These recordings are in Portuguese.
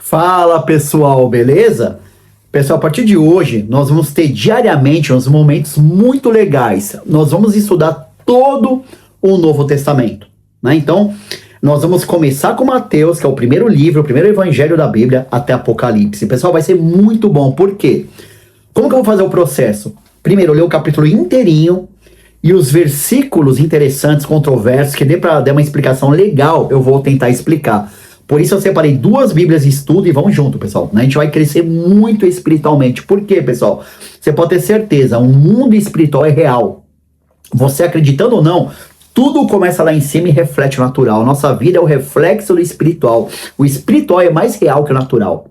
Fala pessoal, beleza? Pessoal, a partir de hoje nós vamos ter diariamente uns momentos muito legais. Nós vamos estudar todo o Novo Testamento, né? Então, nós vamos começar com Mateus, que é o primeiro livro, o primeiro evangelho da Bíblia, até Apocalipse. Pessoal, vai ser muito bom. Por quê? Como que eu vou fazer o processo? Primeiro, eu leio o capítulo inteirinho e os versículos interessantes, controversos, que dê para dar uma explicação legal, eu vou tentar explicar. Por isso eu separei 2 Bíblias de estudo e vamos junto, pessoal. A gente vai crescer muito espiritualmente. Por quê, pessoal? Você pode ter certeza, o mundo espiritual é real. Você acreditando ou não, tudo começa lá em cima e reflete o natural. Nossa vida é o reflexo do espiritual. O espiritual é mais real que o natural.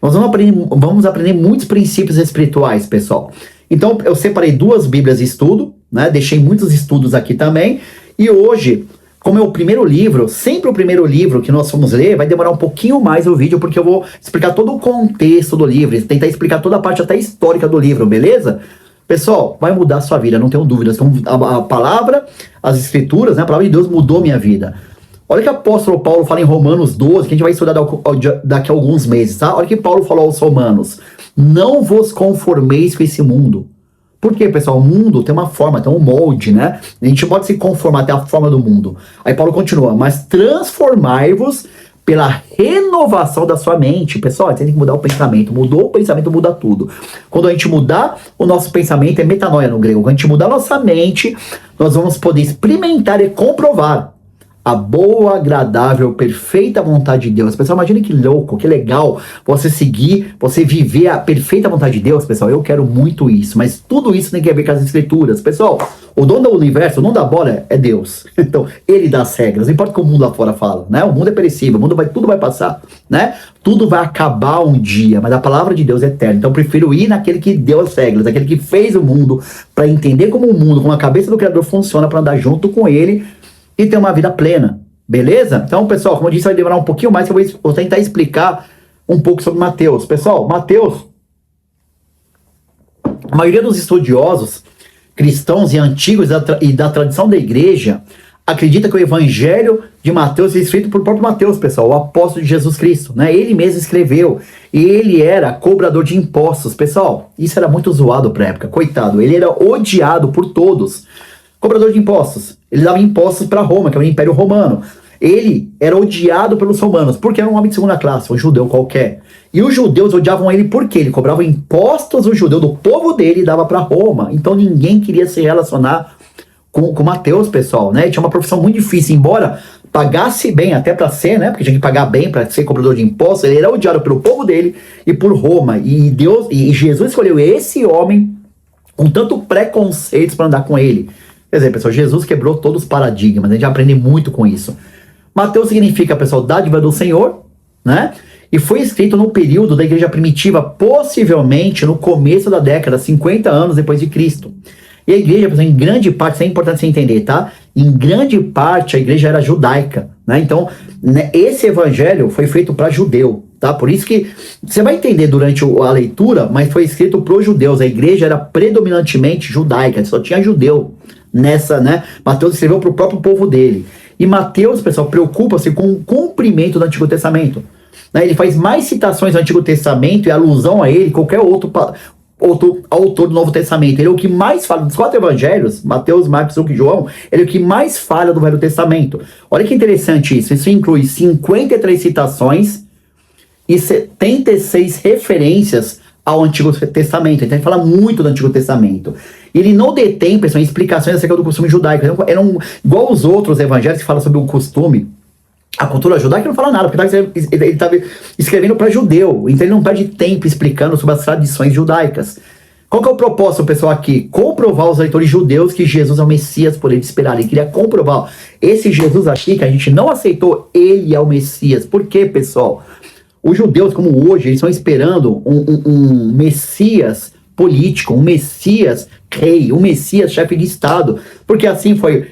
Nós vamos aprender muitos princípios espirituais, pessoal. Então, eu separei 2 Bíblias de estudo, né? Deixei muitos estudos aqui também. E hoje, como é o primeiro livro, sempre o primeiro livro que nós vamos ler, vai demorar um pouquinho mais o vídeo, porque eu vou explicar todo o contexto do livro, tentar explicar toda a parte até histórica do livro, beleza? Pessoal, vai mudar a sua vida, não tenho dúvidas. A palavra, as escrituras, né? A palavra de Deus mudou minha vida. Olha o que o apóstolo Paulo fala em Romanos 12, que a gente vai estudar daqui a alguns meses, tá? Olha o que Paulo falou aos romanos. Não vos conformeis com esse mundo. Por quê, pessoal? O mundo tem uma forma, tem um molde, né? A gente pode se conformar até a forma do mundo. Aí Paulo continua, mas transformai-vos pela renovação da sua mente. Pessoal, você tem que mudar o pensamento. Mudou o pensamento, muda tudo. Quando a gente mudar o nosso pensamento, é metanoia no grego. Quando a gente mudar a nossa mente, nós vamos poder experimentar e comprovar a boa, agradável, perfeita vontade de Deus. Pessoal, imagine que louco, que legal você seguir, você viver a perfeita vontade de Deus, pessoal. Eu quero muito isso, mas tudo isso tem que ver com as escrituras. Pessoal, o dono do universo, o dono da bola é Deus. Então, ele dá as regras, não importa o que o mundo lá fora fala, né? O mundo é perecível, tudo vai passar, né? Tudo vai acabar um dia, mas a palavra de Deus é eterna. Então, eu prefiro ir naquele que deu as regras, aquele que fez o mundo, para entender como o mundo, como a cabeça do Criador funciona, para andar junto com ele e ter uma vida plena, beleza? Então, pessoal, como eu disse, vai demorar um pouquinho mais, que eu vou tentar explicar um pouco sobre Mateus. Pessoal, Mateus, a maioria dos estudiosos cristãos e antigos e da tradição da igreja acredita que o evangelho de Mateus é escrito por próprio Mateus, pessoal, o apóstolo de Jesus Cristo, né? Ele mesmo escreveu, e ele era cobrador de impostos. Pessoal, isso era muito zoado pra época, coitado, ele era odiado por todos. Cobrador de impostos, ele dava impostos para Roma, que é o Império Romano. Ele era odiado pelos romanos, porque era um homem de segunda classe, um judeu qualquer. E os judeus odiavam ele porque ele cobrava impostos, o judeu do povo dele, e dava para Roma. Então ninguém queria se relacionar com Mateus, pessoal, né? Ele tinha uma profissão muito difícil, embora pagasse bem até para ser, né? Porque tinha que pagar bem para ser cobrador de impostos. Ele era odiado pelo povo dele e por Roma. E Jesus escolheu esse homem com tanto preconceitos para andar com ele. Quer dizer, pessoal, Jesus quebrou todos os paradigmas, a gente aprende muito com isso. Mateus significa, pessoal, dádiva do Senhor, né? E foi escrito no período da igreja primitiva, possivelmente no começo da década, 50 anos depois de Cristo. E a igreja, pessoal, em grande parte, isso é importante você entender, tá? Em grande parte a igreja era judaica, né? Então, né, esse evangelho foi feito para judeu, tá? Por isso que você vai entender durante a leitura, mas foi escrito para os judeus. A igreja era predominantemente judaica, só tinha judeu nessa, né? Mateus escreveu para o próprio povo dele. E Mateus, pessoal, preocupa-se com o cumprimento do Antigo Testamento, né? Ele faz mais citações do Antigo Testamento e alusão a ele, qualquer outro autor do Novo Testamento. Ele é o que mais fala dos 4 evangelhos, Mateus, Marcos, Lucas e João, ele é o que mais fala do Velho Testamento. Olha que interessante isso. Isso inclui 53 citações e 76 referências ao Antigo Testamento. Então ele fala muito do Antigo Testamento. Ele não detém, pessoal, explicações acerca do costume judaico. Eram igual os outros evangelhos que falam sobre o costume. A cultura judaica não fala nada, porque ele estava escrevendo para judeu. Então ele não perde tempo explicando sobre as tradições judaicas. Qual que é o propósito, pessoal, aqui? Comprovar aos leitores judeus que Jesus é o Messias por eles esperarem. Ele queria comprovar. Esse Jesus aqui, que a gente não aceitou, ele é o Messias. Por quê, pessoal? Os judeus, como hoje, eles estão esperando um Messias político, um Messias rei, um Messias chefe de Estado. Porque assim foi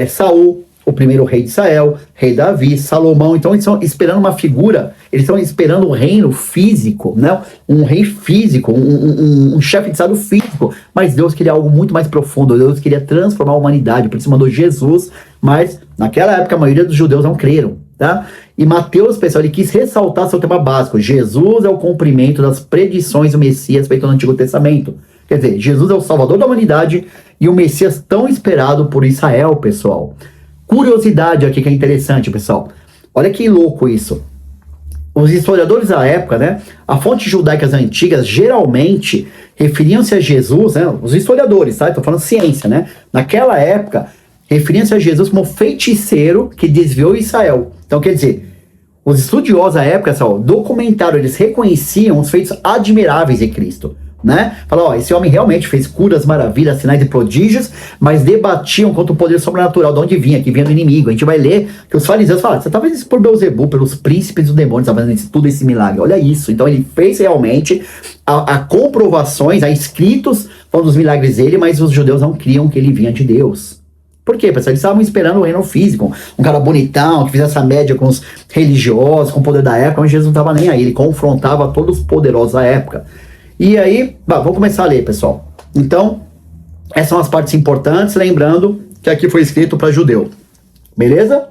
Saul, o primeiro rei de Israel, rei Davi, Salomão. Então eles estão esperando uma figura, eles estão esperando um reino físico, né? Um rei físico, um chefe de Estado físico. Mas Deus queria algo muito mais profundo. Deus queria transformar a humanidade, por isso mandou Jesus. Mas naquela época a maioria dos judeus não creram, tá? E Mateus, pessoal, ele quis ressaltar seu tema básico. Jesus é o cumprimento das predições do Messias feito no Antigo Testamento. Quer dizer, Jesus é o Salvador da humanidade e o Messias tão esperado por Israel, pessoal. Curiosidade aqui que é interessante, pessoal. Olha que louco isso. Os historiadores da época, né, as fontes judaicas antigas geralmente referiam-se a Jesus, né, os historiadores, tá? Estou falando ciência, né? Naquela época, referiam-se a Jesus como feiticeiro que desviou Israel. Então, quer dizer, os estudiosos da época, pessoal, documentaram, eles reconheciam os feitos admiráveis de Cristo, né? Falaram, ó, esse homem realmente fez curas, maravilhas, sinais e prodígios, mas debatiam contra o poder sobrenatural, de onde vinha, que vinha do inimigo. A gente vai ler que os fariseus falaram, você tá fazendo isso por Beelzebub, pelos príncipes dos demônios, tá fazendo tudo esse milagre. Olha isso. Então ele fez realmente a comprovações, a escritos falando dos milagres dele, mas os judeus não criam que ele vinha de Deus. Por quê, pessoal? Eles estavam esperando o reino físico, um cara bonitão, que fizesse essa média com os religiosos, com o poder da época, mas Jesus não estava nem aí, ele confrontava todos os poderosos da época. E aí, vamos começar a ler, pessoal. Então, essas são as partes importantes, lembrando que aqui foi escrito para judeu. Beleza?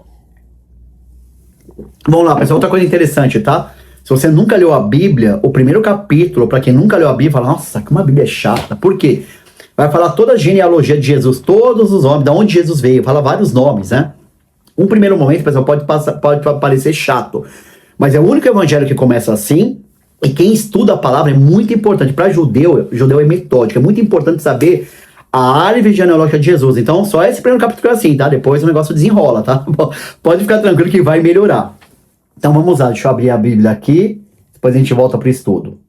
Vamos lá, pessoal, outra coisa interessante, tá? Se você nunca leu a Bíblia, o primeiro capítulo, para quem nunca leu a Bíblia, fala, nossa, que uma Bíblia chata. Por quê? Vai falar toda a genealogia de Jesus, todos os homens, de onde Jesus veio, fala vários nomes, né? Um primeiro momento, pessoal, pode parecer chato, mas é o único evangelho que começa assim, e quem estuda a palavra é muito importante. Para judeu é metódico, é muito importante saber a árvore genealógica de Jesus. Então, só esse primeiro capítulo é assim, tá? Depois o negócio desenrola, tá? Pode ficar tranquilo que vai melhorar. Então, vamos lá, deixa eu abrir a Bíblia aqui, depois a gente volta para o estudo.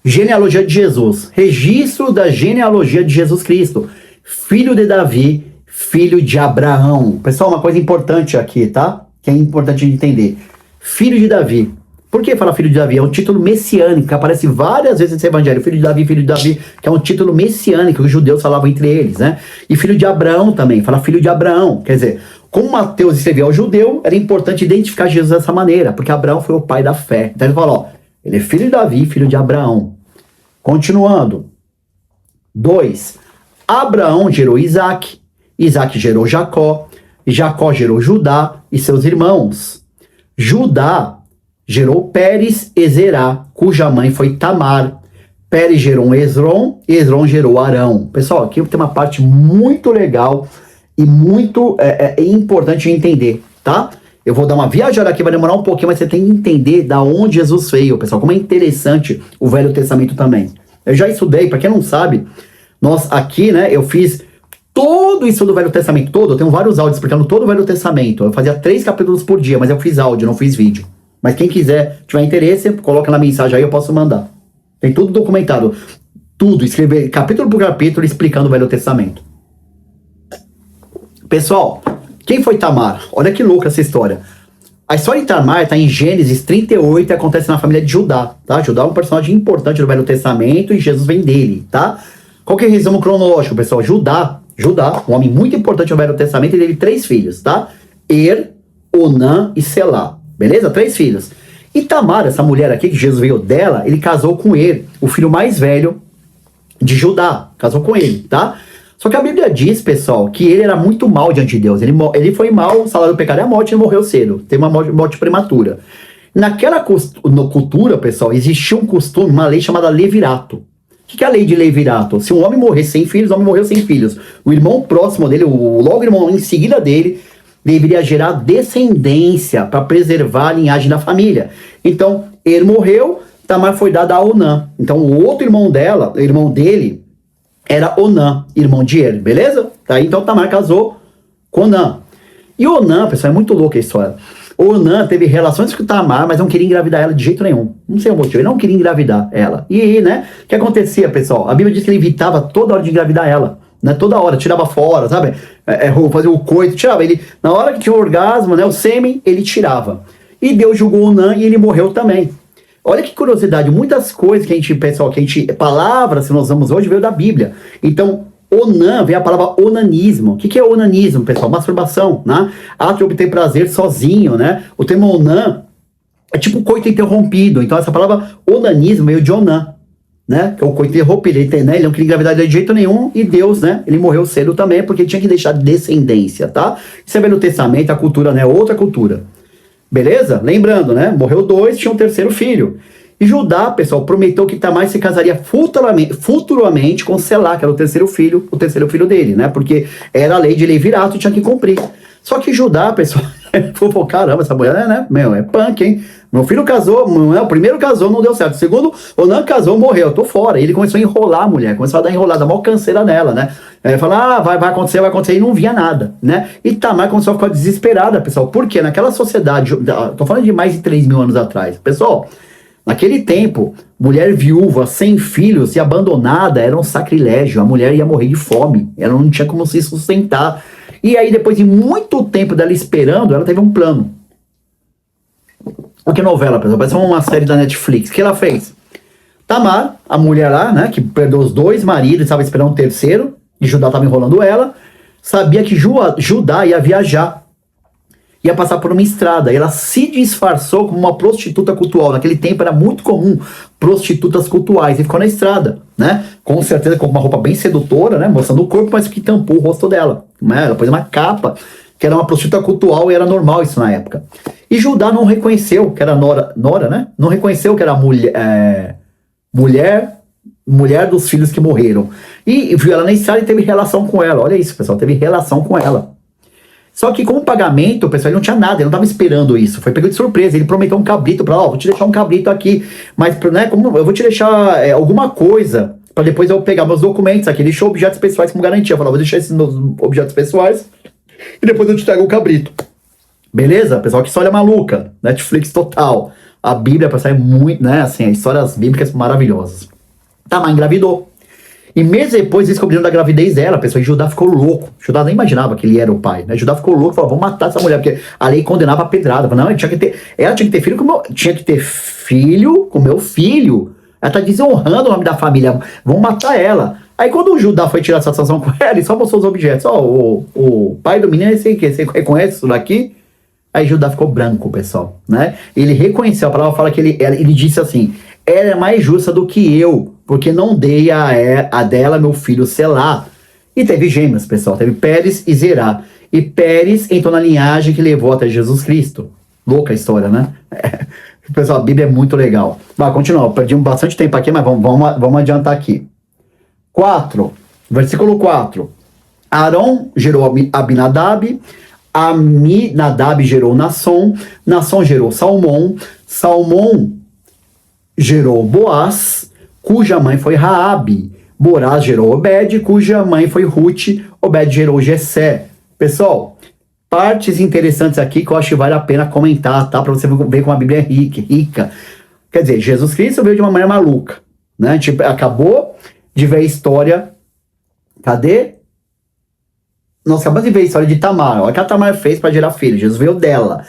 Genealogia de Jesus. Registro da genealogia de Jesus Cristo. Filho de Davi, filho de Abraão. Pessoal, uma coisa importante aqui, tá? Que é importante entender. Filho de Davi. Por que fala filho de Davi? É um título messiânico, que aparece várias vezes nesse evangelho. Filho de Davi, que é um título messiânico que os judeus falavam entre eles, né? E filho de Abraão também, fala filho de Abraão. Quer dizer, como Mateus escreveu ao judeu, era importante identificar Jesus dessa maneira, porque Abraão foi o pai da fé. Então ele fala, ó, ele é filho de Davi, filho de Abraão. Continuando. 2. Abraão gerou Isaac, Isaac gerou Jacó, Jacó gerou Judá e seus irmãos. Judá gerou Pérez e Zerá, cuja mãe foi Tamar. Pérez gerou Esrom, Esrom gerou Arão. Pessoal, aqui tem uma parte muito legal e muito importante de entender, tá? Eu vou dar uma viajada aqui, vai demorar um pouquinho, mas você tem que entender da onde Jesus veio, pessoal. Como é interessante o Velho Testamento também. Eu já estudei, para quem não sabe, nós aqui, né, eu fiz todo isso do Velho Testamento todo. Eu tenho vários áudios explicando todo o Velho Testamento. Eu fazia 3 capítulos por dia, mas eu fiz áudio, não fiz vídeo. Mas quem quiser, tiver interesse, coloca na mensagem aí, eu posso mandar. Tem tudo documentado. Tudo, escrever capítulo por capítulo explicando o Velho Testamento. Pessoal, quem foi Tamar? Olha que louca essa história. A história de Tamar está em Gênesis 38 e acontece na família de Judá, tá? Judá é um personagem importante do Velho Testamento e Jesus vem dele, tá? Qual que é o resumo cronológico, pessoal? Judá, um homem muito importante no Velho Testamento, ele teve 3 filhos, tá? Onã e Selá, beleza? 3 filhos. E Tamar, essa mulher aqui, que Jesus veio dela, ele casou com o filho mais velho de Judá, casou com ele, tá? Só que a Bíblia diz, pessoal, que ele era muito mal diante de Deus. Ele foi mal, o salário do pecado é a morte, ele morreu cedo. Teve uma morte prematura. Naquela cultura, pessoal, existia um costume, uma lei chamada levirato. O que é a lei de levirato? Se um homem morrer sem filhos, o homem morreu sem filhos. O irmão próximo dele, logo irmão em seguida dele, deveria gerar descendência para preservar a linhagem da família. Então, ele morreu, Tamar foi dada a Onã. Então, o outro irmão dela, o irmão dele, era Onã, irmão de Er, beleza? Tá? Então Tamar casou com Onã. E Onã, pessoal, é muito louca a história. Onã teve relações com Tamar, mas não queria engravidar ela de jeito nenhum. Não sei o motivo, ele não queria engravidar ela. E aí, né, o que acontecia, pessoal? A Bíblia diz que ele evitava toda hora de engravidar ela. Né? Toda hora, tirava fora, sabe? Fazia o coito, tirava. Ele, na hora que tinha o orgasmo, né, o sêmen, ele tirava. E Deus julgou Onã e ele morreu também. Olha que curiosidade, muitas coisas que a gente, pessoal, palavras que nós usamos hoje veio da Bíblia. Então, Onã, veio a palavra onanismo. O que é onanismo, pessoal? Masturbação, né? Ato de obter prazer sozinho, né? O termo Onã é tipo coito interrompido. Então, essa palavra onanismo veio de Onã, né? Que é o coito interrompido. Ele não queria engravidar de jeito nenhum e Deus, né? Ele morreu cedo também porque tinha que deixar descendência, tá? Isso é Velho Testamento, a cultura, né? Outra cultura. Beleza? Lembrando, né? Morreu 2, tinha um terceiro filho. E Judá, pessoal, prometeu que Tamar se casaria futuramente com Selá, que era o terceiro filho dele, né? Porque era a lei de Levirato e tinha que cumprir. Só que Judá, pessoal, falou, caramba, essa mulher, né? Meu, é punk, hein? Meu filho casou, o primeiro casou, não deu certo. O segundo, o não casou, morreu, eu tô fora. E ele começou a enrolar a mulher, começou a dar enrolada, mó canseira nela, né? Falar, vai acontecer, e não via nada, né? E Tamar começou a ficar desesperada, pessoal. Por quê? Naquela sociedade, tô falando de mais de 3.000 anos atrás. Pessoal, naquele tempo, mulher viúva, sem filhos e abandonada era um sacrilégio. A mulher ia morrer de fome, ela não tinha como se sustentar. E aí, depois de muito tempo dela esperando, ela teve um plano. Que novela, pessoal? Parece uma série da Netflix. O que ela fez? Tamar, a mulher lá, né, que perdeu os 2 maridos, estava esperando um terceiro, e Judá estava enrolando ela, sabia que Judá ia viajar, ia passar por uma estrada, e ela se disfarçou como uma prostituta cultual. Naquele tempo era muito comum prostitutas cultuais, e ficou na estrada, né, com certeza com uma roupa bem sedutora, né, mostrando o corpo, mas que tampou o rosto dela, né, ela pôs uma capa, que era uma prostituta cultual, e era normal isso na época. E Judá não reconheceu que era Nora, né? Não reconheceu que era mulher dos filhos que morreram. E viu ela na estrada e teve relação com ela. Olha isso, pessoal, teve relação com ela. Só que com o pagamento, pessoal, ele não tinha nada, ele não estava esperando isso. Foi pego de surpresa, ele prometeu um cabrito para ela, vou te deixar um cabrito aqui, mas né, como eu vou te deixar alguma coisa, para depois eu pegar meus documentos aqui. Ele deixou objetos pessoais como garantia. Falou, vou deixar esses meus objetos pessoais e depois eu te trago o cabrito. Beleza? Pessoal, que história maluca. Netflix total. A Bíblia, pessoal, é muito, né? Assim, histórias bíblicas maravilhosas. Tamar engravidou. E meses depois descobriram da gravidez dela, pessoal. E Judá ficou louco. Judá nem imaginava que ele era o pai, né? Judá ficou louco, falou, vamos matar essa mulher, porque a lei condenava a pedrada. Falou, não, ela tinha que ter filho com meu filho. Ela tá desonrando o nome da família. Vamos matar ela. Aí quando o Judá foi tirar satisfação com ela, ele só mostrou os objetos. Ó, o pai do menino é esse aqui. Você reconhece isso daqui? Aí Judá ficou branco, pessoal, né? Ele reconheceu, a palavra fala que ele disse assim, ela é mais justa do que eu, porque não dei a dela meu filho Selá. E teve gêmeos, pessoal, teve Pérez e Zerá. E Pérez entrou na linhagem que levou até Jesus Cristo. Louca a história, né? Pessoal, a Bíblia é muito legal. Vai, continua, perdemos bastante tempo aqui, mas vamos adiantar aqui. 4, versículo 4. Arão gerou Abinadab, Aminadab gerou Nasson, Nasson gerou Salmão, Salmão gerou Boaz, cuja mãe foi Raabe, Boaz gerou Obed, cuja mãe foi Ruth, Obed gerou Jessé. Pessoal, partes interessantes aqui que eu acho que vale a pena comentar, tá? Para você ver como a Bíblia é rica. Quer dizer, Jesus Cristo veio de uma maneira maluca, né? A gente acabou de ver a história. Cadê? Nós acabamos de ver a história de Tamar. Olha o que a Tamar fez para gerar filho. Jesus veio dela.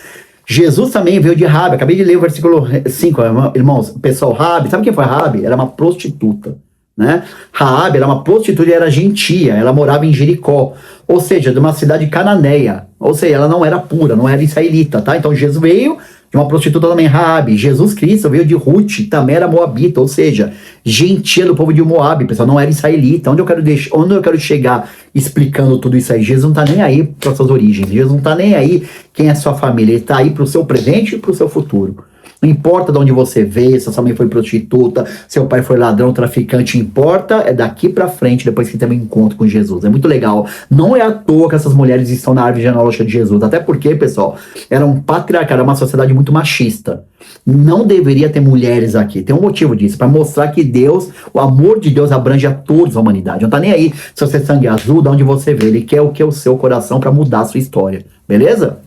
Jesus também veio de Rabi. Acabei de ler o versículo 5, irmãos. Pessoal, Rabi, sabe quem foi Rabi? Era uma prostituta, né? Raabe era uma prostituta e era gentia. Ela morava em Jericó, ou seja, de uma cidade cananeia. Ou seja, ela não era pura, não era israelita, tá? Então Jesus veio de uma prostituta também, Raabe. Jesus Cristo veio de Ruth, também era moabita, ou seja, gentia do povo de Moabe, pessoal, não era israelita. Onde eu quero chegar explicando tudo isso aí? Jesus não tá nem aí para suas origens, Jesus não tá nem aí quem é sua família, ele tá aí pro seu presente e pro seu futuro. Não importa de onde você veio, se sua mãe foi prostituta, seu pai foi ladrão, traficante, importa é daqui pra frente, depois que tem um encontro com Jesus. É muito legal. Não é à toa que essas mulheres estão na árvore genealógica de Jesus. Até porque, pessoal, era um patriarcado, era uma sociedade muito machista. Não deveria ter mulheres aqui. Tem um motivo disso, para mostrar que Deus, o amor de Deus abrange a toda a humanidade. Não tá nem aí se você é sangue azul, de onde você vê. Ele quer o que é o seu coração para mudar a sua história. Beleza?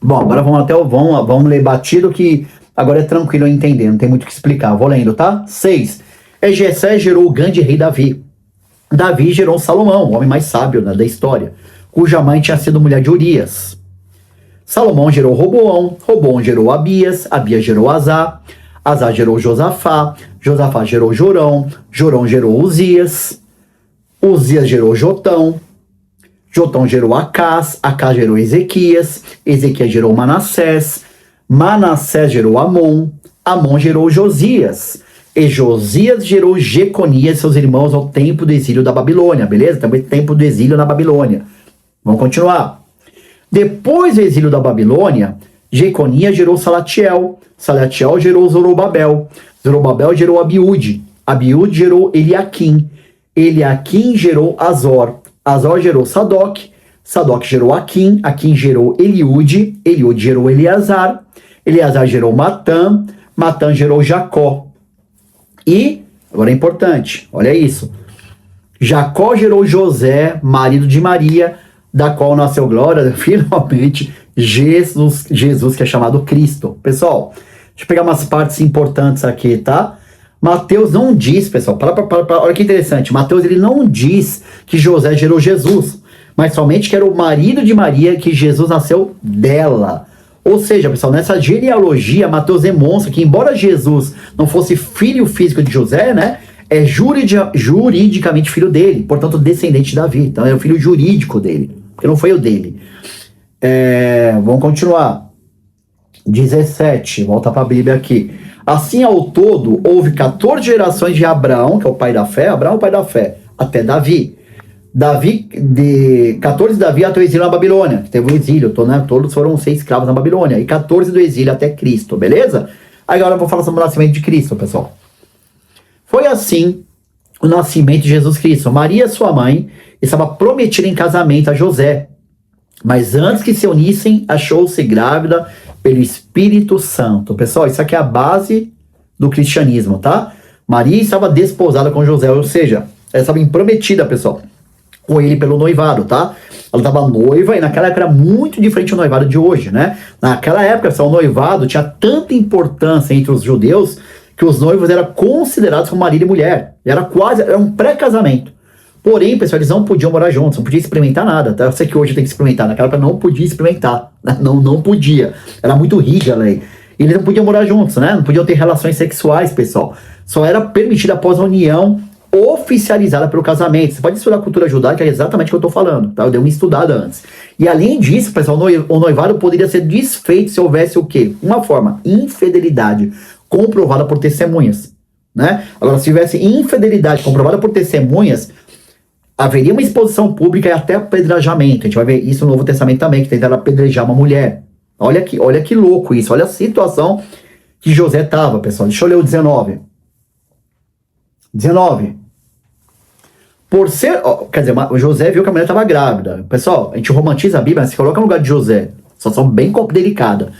Bom, agora vamos ler batido, que agora é tranquilo entender, não tem muito o que explicar. Vou lendo, tá? 6. Jessé gerou o grande rei Davi. Davi gerou Salomão, o homem mais sábio, né, da história, cuja mãe tinha sido mulher de Urias. Salomão gerou Roboão, Roboão gerou Abias, Abias gerou Azá, Azá gerou Josafá, Josafá gerou Jorão, Jorão gerou Uzias, Uzias gerou Jotão, Jotão gerou Acás, Acás gerou Ezequias, Ezequias gerou Manassés, Manassés gerou Amon, Amon gerou Josias, e Josias gerou Jeconias, seus irmãos, ao tempo do exílio da Babilônia, beleza? Também tempo do exílio na Babilônia. Vamos continuar. Depois do exílio da Babilônia, Jeconias gerou Salatiel, Salatiel gerou Zorobabel, Zorobabel gerou Abiúde, Abiúde gerou Eliaquim, Eliaquim gerou Azor, Azor gerou Sadoc, Sadoc gerou Aquim, Aquim gerou Eliúde, Eliúde gerou Eleazar, Eleazar gerou Matã, Matã gerou Jacó. E, agora é importante, olha isso, Jacó gerou José, marido de Maria, da qual nasceu glória, finalmente, Jesus, que é chamado Cristo. Pessoal, deixa eu pegar umas partes importantes aqui, tá? Mateus não diz, pessoal, olha que interessante, Mateus ele não diz que José gerou Jesus, mas somente que era o marido de Maria, que Jesus nasceu dela. Ou seja, pessoal, nessa genealogia, Mateus demonstra que, embora Jesus não fosse filho físico de José, né, é juridicamente filho dele, portanto, descendente de Davi. Então, é o filho jurídico dele, porque não foi o dele. Vamos continuar. 17, volta para a Bíblia aqui. Assim, ao todo, houve 14 gerações de Abraão, que é o pai da fé, Abraão é o pai da fé, até Davi. 14 de Davi até o exílio na Babilônia, que teve o exílio, todos foram 6 escravos na Babilônia, e 14 do exílio até Cristo, beleza? Agora eu vou falar sobre o nascimento de Cristo, pessoal. Foi assim o nascimento de Jesus Cristo. Maria, sua mãe, estava prometida em casamento a José, mas antes que se unissem, achou-se grávida pelo Espírito Santo. Pessoal, isso aqui é a base do cristianismo, tá? Maria estava desposada com José, ou seja, ela estava prometida, pessoal, com ele pelo noivado, tá? Ela estava noiva, e naquela época era muito diferente do noivado de hoje, né? Naquela época, pessoal, o noivado tinha tanta importância entre os judeus que os noivos eram considerados como marido e mulher. Era um pré-casamento. Porém, pessoal, eles não podiam morar juntos, não podiam experimentar nada, tá? Eu sei que hoje tem que experimentar, naquela época não podia experimentar, né? Não podia. Era muito rígida a lei. E eles não podiam morar juntos, né? Não podiam ter relações sexuais, pessoal. Só era permitido após a união oficializada pelo casamento. Você pode estudar a cultura judaica, é exatamente o que eu estou falando, tá? Eu dei uma estudada antes. E além disso, pessoal, o noivado poderia ser desfeito se houvesse o quê? Uma forma, infidelidade, comprovada por testemunhas, né? Agora, se tivesse infidelidade comprovada por testemunhas, haveria uma exposição pública e até apedrejamento. A gente vai ver isso no Novo Testamento também, que tentaram apedrejar uma mulher. Olha que louco isso, olha a situação que José estava, pessoal. Deixa eu ler o 19. 19. Por ser... quer dizer, o José viu que a mulher estava grávida. Pessoal, a gente romantiza a Bíblia, mas se coloca no lugar de José. Situação bem delicada.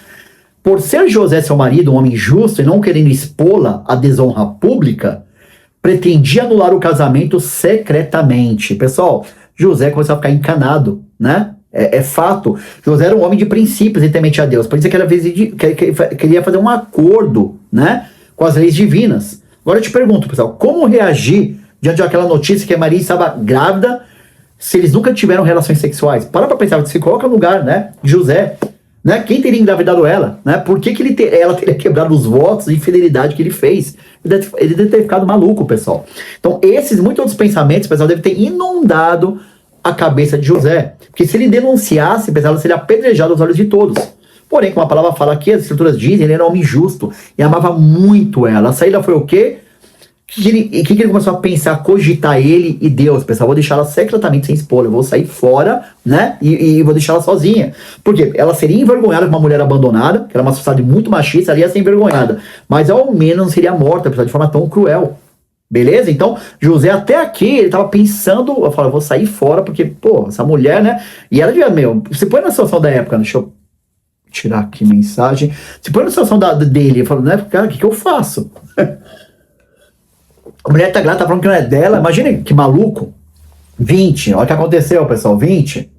Por ser José seu marido, um homem justo, e não querendo expô-la à desonra pública, pretendia anular o casamento secretamente. Pessoal, José começou a ficar encanado, né? É fato. José era um homem de princípios e temente a Deus. Por isso que ele queria fazer um acordo, né, com as leis divinas. Agora eu te pergunto, pessoal, como reagir diante daquela notícia que a Maria estava grávida se eles nunca tiveram relações sexuais? Para pensar, se coloca no lugar, né, de José, né? Quem teria engravidado ela, né? Por que ela teria quebrado os votos de infidelidade que ele fez? Ele deve ter ficado maluco, pessoal. Então, muitos outros pensamentos, pessoal, devem ter inundado a cabeça de José. Porque se ele denunciasse, pessoal, ele seria apedrejado aos olhos de todos. Porém, como a palavra fala aqui, as escrituras dizem, ele era um homem justo e amava muito ela. A saída foi o quê? O que ele começou a pensar, cogitar ele e Deus, pessoal? Vou deixar ela secretamente sem expor, eu vou sair fora, né? E vou deixar ela sozinha. Por quê? Ela seria envergonhada com uma mulher abandonada, que era uma sociedade muito machista, ela ia ser envergonhada. Mas ao menos não seria morta, pessoal, de forma tão cruel. Beleza? Então, José até aqui, ele tava pensando, eu falo, vou sair fora, porque, pô, essa mulher, né? E ela devia, você põe na situação da época, deixa eu tirar aqui mensagem. Se põe na situação dele, eu falo, né, cara, o que eu faço? A mulher tá grávida, tá falando que não é dela. Imagina que maluco. 20. Olha o que aconteceu, pessoal. 20.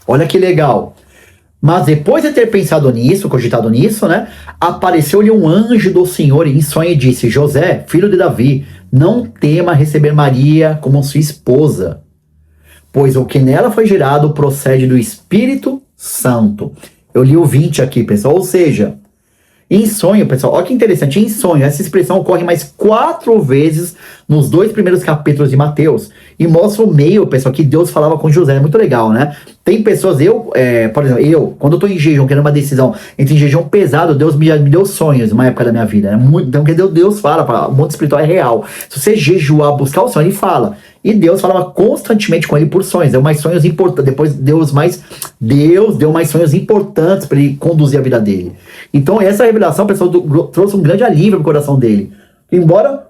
Olha que legal. Mas depois de ter pensado nisso, cogitado nisso, né? Apareceu-lhe um anjo do Senhor em sonho e disse: José, filho de Davi, não tema receber Maria como sua esposa, pois o que nela foi gerado procede do Espírito Santo. Eu li o 20 aqui, pessoal. Ou seja, em sonho, pessoal, olha que interessante, em sonho, essa expressão ocorre mais 4 vezes nos 2 primeiros capítulos de Mateus, e mostra o meio, pessoal, que Deus falava com José. É muito legal, né? Tem pessoas, por exemplo, quando eu tô em jejum, querendo uma decisão entre jejum pesado, Deus me deu sonhos numa época da minha vida, né? Então, que Deus fala, o mundo espiritual é real. Se você jejuar, buscar o sonho, ele fala. E Deus falava constantemente com ele por sonhos. Deu mais sonhos importantes. Depois Deus deu mais sonhos importantes para ele conduzir a vida dele. Então essa revelação, pessoal, trouxe um grande alívio pro coração dele. Embora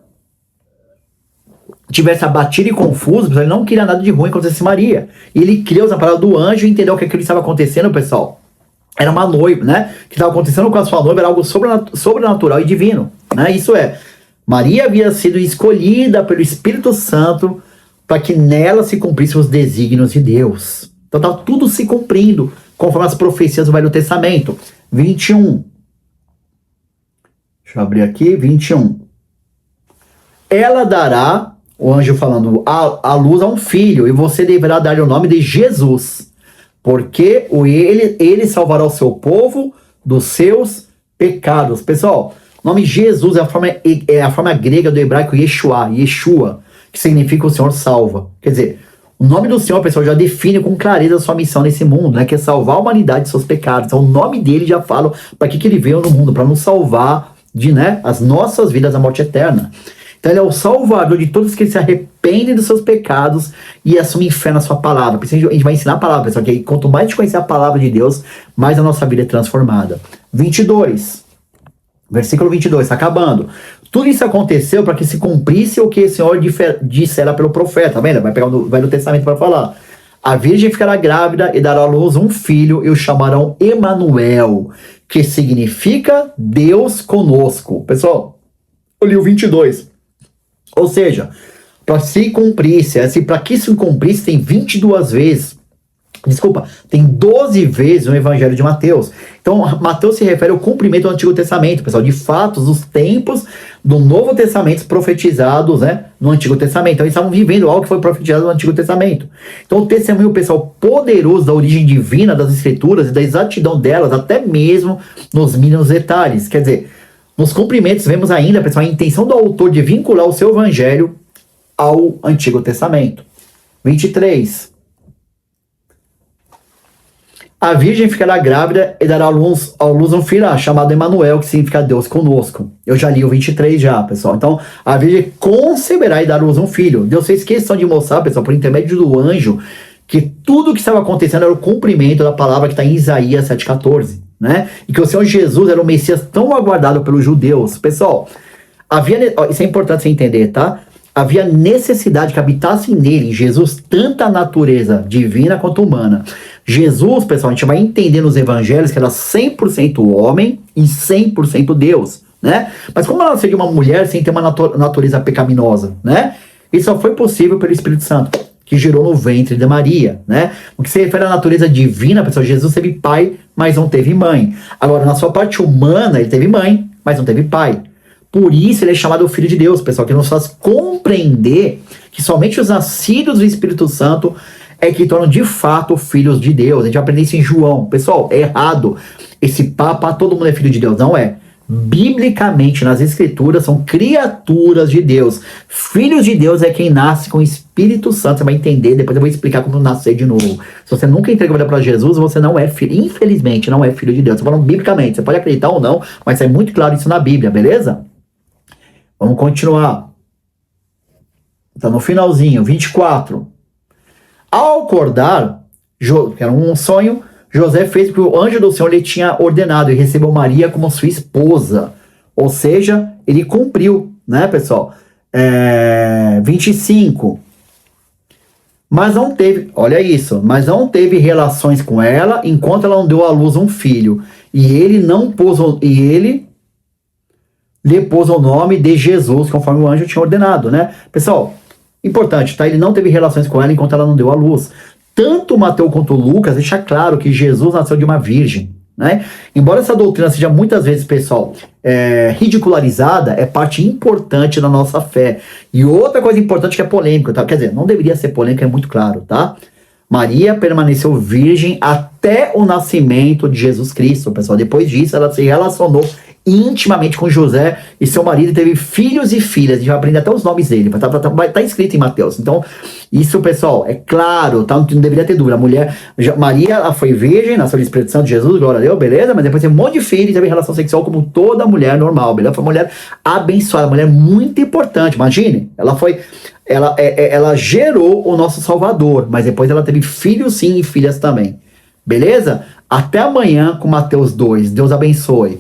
tivesse abatido e confuso, ele não queria nada de ruim acontecesse Maria. E ele creu na palavra do anjo e entendeu o que estava acontecendo, pessoal. Era uma noiva, né? O que estava acontecendo com a sua noiva era algo sobrenatural e divino, né? Isso é, Maria havia sido escolhida pelo Espírito Santo para que nela se cumprissem os desígnios de Deus. Então estava tudo se cumprindo, conforme as profecias do Velho Testamento. 21. Deixa eu abrir aqui, 21. Ela dará, o anjo falando, a luz a um filho, e você deverá dar-lhe o nome de Jesus, porque ele salvará o seu povo dos seus pecados. Pessoal, o nome Jesus é a forma grega do hebraico Yeshua, que significa o Senhor salva. Quer dizer, o nome do Senhor, pessoal, já define com clareza a sua missão nesse mundo, né? Que é salvar a humanidade de seus pecados. Então o nome dele já fala para que ele veio no mundo, para nos salvar de, né, as nossas vidas da morte eterna. Então ele é o salvador de todos que se arrependem dos seus pecados e assumem fé na sua palavra. A gente vai ensinar a palavra, pessoal, que quanto mais a gente conhecer a palavra de Deus, mais a nossa vida é transformada. 22. Versículo 22, está acabando. Tudo isso aconteceu para que se cumprisse o que o Senhor dissera pelo profeta. Tá vendo? Vai pegar o Velho Testamento para falar. A virgem ficará grávida e dará à luz um filho e o chamarão Emanuel, que significa Deus conosco. Pessoal, eu li o 22. Ou seja, para se cumprisse, para que se cumprisse, tem 22 vezes. Desculpa, tem 12 vezes no Evangelho de Mateus. Então, Mateus se refere ao cumprimento do Antigo Testamento, pessoal, de fatos, dos tempos do Novo Testamento profetizados, né, no Antigo Testamento. Então, eles estavam vivendo algo que foi profetizado no Antigo Testamento. Então, o testemunho, pessoal, poderoso da origem divina das Escrituras e da exatidão delas, até mesmo nos mínimos detalhes. Quer dizer, nos cumprimentos, vemos ainda, pessoal, a intenção do autor de vincular o seu Evangelho ao Antigo Testamento. 23. A virgem ficará grávida e dará à luz um filho chamado Emanuel, que significa Deus conosco. Eu já li o 23 já, pessoal. Então, a virgem conceberá e dará à luz um filho. Deus fez questão de mostrar, pessoal, por intermédio do anjo, que tudo o que estava acontecendo era o cumprimento da palavra que está em Isaías 7,14, né? E que o Senhor Jesus era o Messias tão aguardado pelos judeus. Pessoal, isso é importante você entender, tá? Havia necessidade que habitasse nele, em Jesus, tanta natureza divina quanto humana. Jesus, pessoal, a gente vai entender nos evangelhos que era 100% homem e 100% Deus, né? Mas como ela seria uma mulher sem ter uma natureza pecaminosa, né? Isso só foi possível pelo Espírito Santo, que gerou no ventre de Maria, né? O que se refere à natureza divina, pessoal, Jesus teve pai, mas não teve mãe. Agora, na sua parte humana, ele teve mãe, mas não teve pai. Por isso ele é chamado o Filho de Deus, pessoal, que nos faz compreender que somente os nascidos do Espírito Santo é que tornam de fato filhos de Deus. A gente vai aprender isso em João. Pessoal, é errado esse papo, todo mundo é filho de Deus. Não é. Biblicamente, nas Escrituras, são criaturas de Deus. Filhos de Deus é quem nasce com o Espírito Santo. Você vai entender, depois eu vou explicar como nascer de novo. Se você nunca entregou a vida para Jesus, você não é filho. Infelizmente, não é filho de Deus. Estou falando biblicamente. Você pode acreditar ou não, mas é muito claro isso na Bíblia, beleza? Vamos continuar. Está no finalzinho, 24. Ao acordar, que era um sonho, José fez o que o anjo do Senhor lhe tinha ordenado e recebeu Maria como sua esposa. Ou seja, ele cumpriu, né, pessoal? 25. Mas não teve, olha isso, mas não teve relações com ela enquanto ela não deu à luz um filho. E ele lhe pôs o nome de Jesus, conforme o anjo tinha ordenado, né? Pessoal, importante, tá? Ele não teve relações com ela enquanto ela não deu à luz. Tanto Mateus quanto Lucas deixa claro que Jesus nasceu de uma virgem, né? Embora essa doutrina seja muitas vezes, pessoal, ridicularizada, é parte importante da nossa fé. E outra coisa importante que é polêmica, tá? Quer dizer, não deveria ser polêmica, é muito claro, tá? Maria permaneceu virgem até o nascimento de Jesus Cristo, pessoal. Depois disso, ela se relacionou intimamente com José e seu marido, teve filhos e filhas. A gente vai aprender até os nomes dele, tá escrito em Mateus. Então, isso, pessoal, é claro, tá? Não deveria ter dúvida. Maria, ela foi virgem, nasceu do Espírito Santo de Jesus, glória a Deus, beleza? Mas depois teve um monte de filhos e teve relação sexual como toda mulher normal, beleza? Foi uma mulher abençoada, uma mulher muito importante. Imagine, ela foi ela gerou o nosso Salvador, mas depois ela teve filhos sim e filhas também. Beleza? Até amanhã com Mateus 2. Deus abençoe.